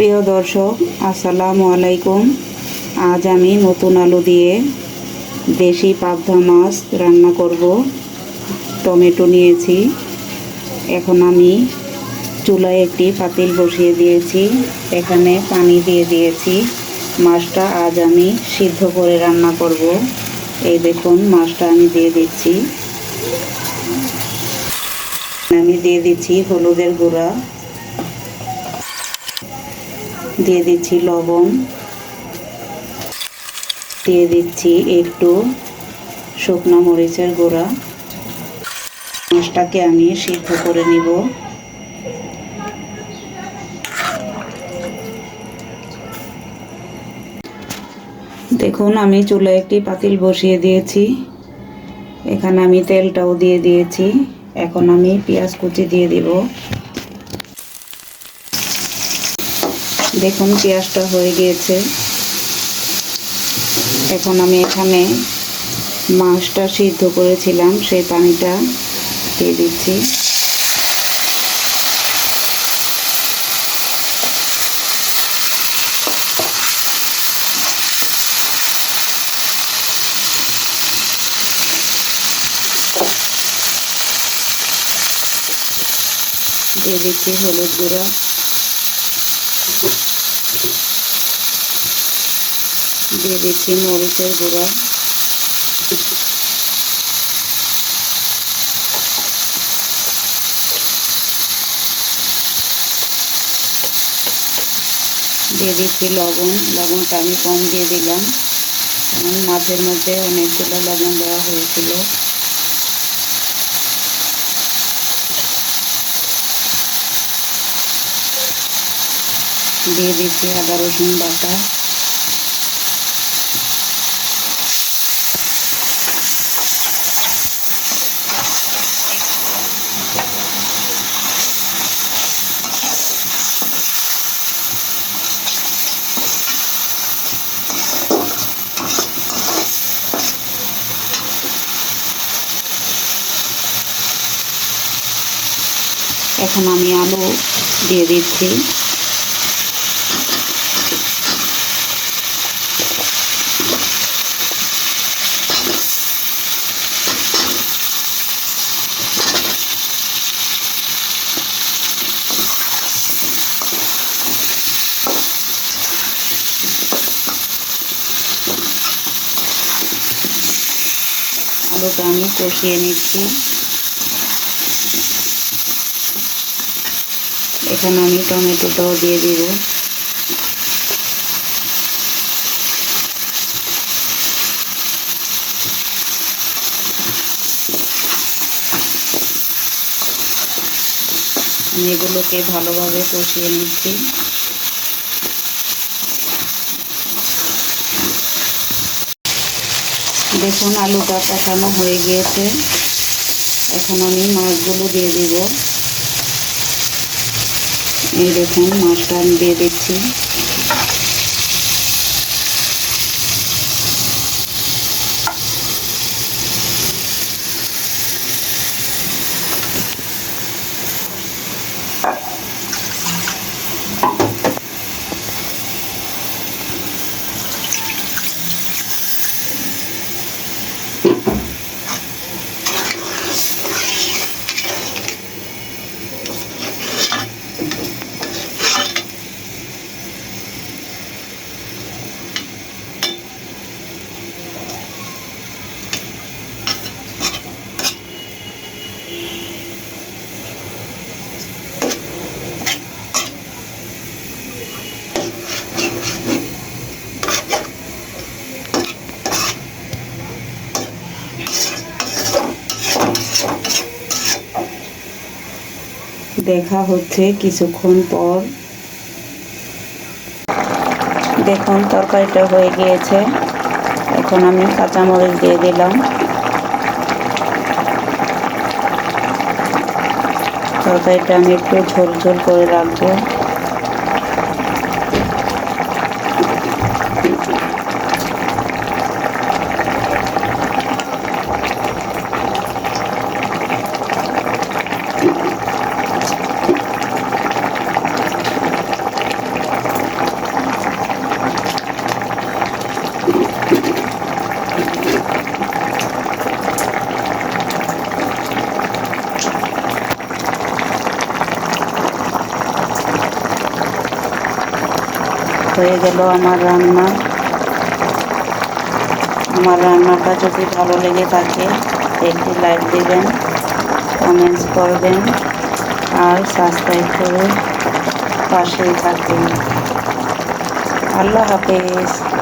প্রিয় দর্শক, আসসালামু আলাইকুম। আজ আমি নতুন আলু দিয়ে দেশি পাবদা মাছ রান্না করব। টমেটো নিয়েছি। এখন আমি চুলায় একটি পাতিল বসিয়ে দিয়েছি। এখানে পানি দিয়ে দিয়েছি। মাছটা আজ আমি সিদ্ধ করে রান্না করব। এই দেখুন, মাছটা আমি দিয়ে দিচ্ছি। আমি দিয়ে দিচ্ছি হলুদের গুঁড়া, দিয়ে দিচ্ছি লবণ, দিয়ে দিচ্ছি একটু শুকনো মরিচের গুঁড়া। মাছটাকে আমি সিদ্ধ করে নিব। দেখুন, আমি চুলায় একটি পাতিল বসিয়ে দিয়েছি। এখানে আমি তেলটাও দিয়ে দিয়েছি। এখন আমি পেঁয়াজ কুচি দিয়ে দিব। দেখুন, পেঁয়াজটা হয়ে গিয়েছে। এখন আমি এখানে মাছটা সিদ্ধ করেছিলাম সেই পানিটা দিয়ে দিচ্ছি। দিয়ে দিচ্ছি হলুদ গুঁড়া, দিয়ে দিচ্ছি মরিচের গুঁড়া, দিয়ে দিচ্ছি লবণ। লবণটা আমি কম দিয়ে দিলাম, কারণ মাছের মধ্যে অনেকগুলো লবণ দেওয়া হয়েছিল। দিয়ে দিচ্ছি আদা রসুন বাটা, এখন আমি আলু দিয়ে দিচ্ছি। আলুটা আমি কষিয়ে নিচ্ছি। এখানে আমি টমেটোটাও দিয়ে দিব। আমি এগুলোকে ভালোভাবে কষিয়ে নিচ্ছি। দেখুন, আলুটা কষানো হয়ে গিয়েছে। এখন আমি মাছগুলো দিয়ে দিব। এই দেখুন, মাছটা আমি দিয়ে দিচ্ছি। দেখা হচ্ছে কিছুক্ষণ পর। দেখুন, তরকারিটা হয়ে গিয়েছে। এখন আমি কাঁচামরিচ দিয়ে দিলাম। তরকারিটা আমি একটু ঝোল ঝোল করে রাখবো। হয়ে গেল আমার রান্না। আমার রান্নাটা যদি ভালো লেগে থাকে একটি লাইক দিবেন, কমেন্টস করবেন আর সাবস্ক্রাইব করে পাশেই থাকবেন। আল্লাহ হাফেজ।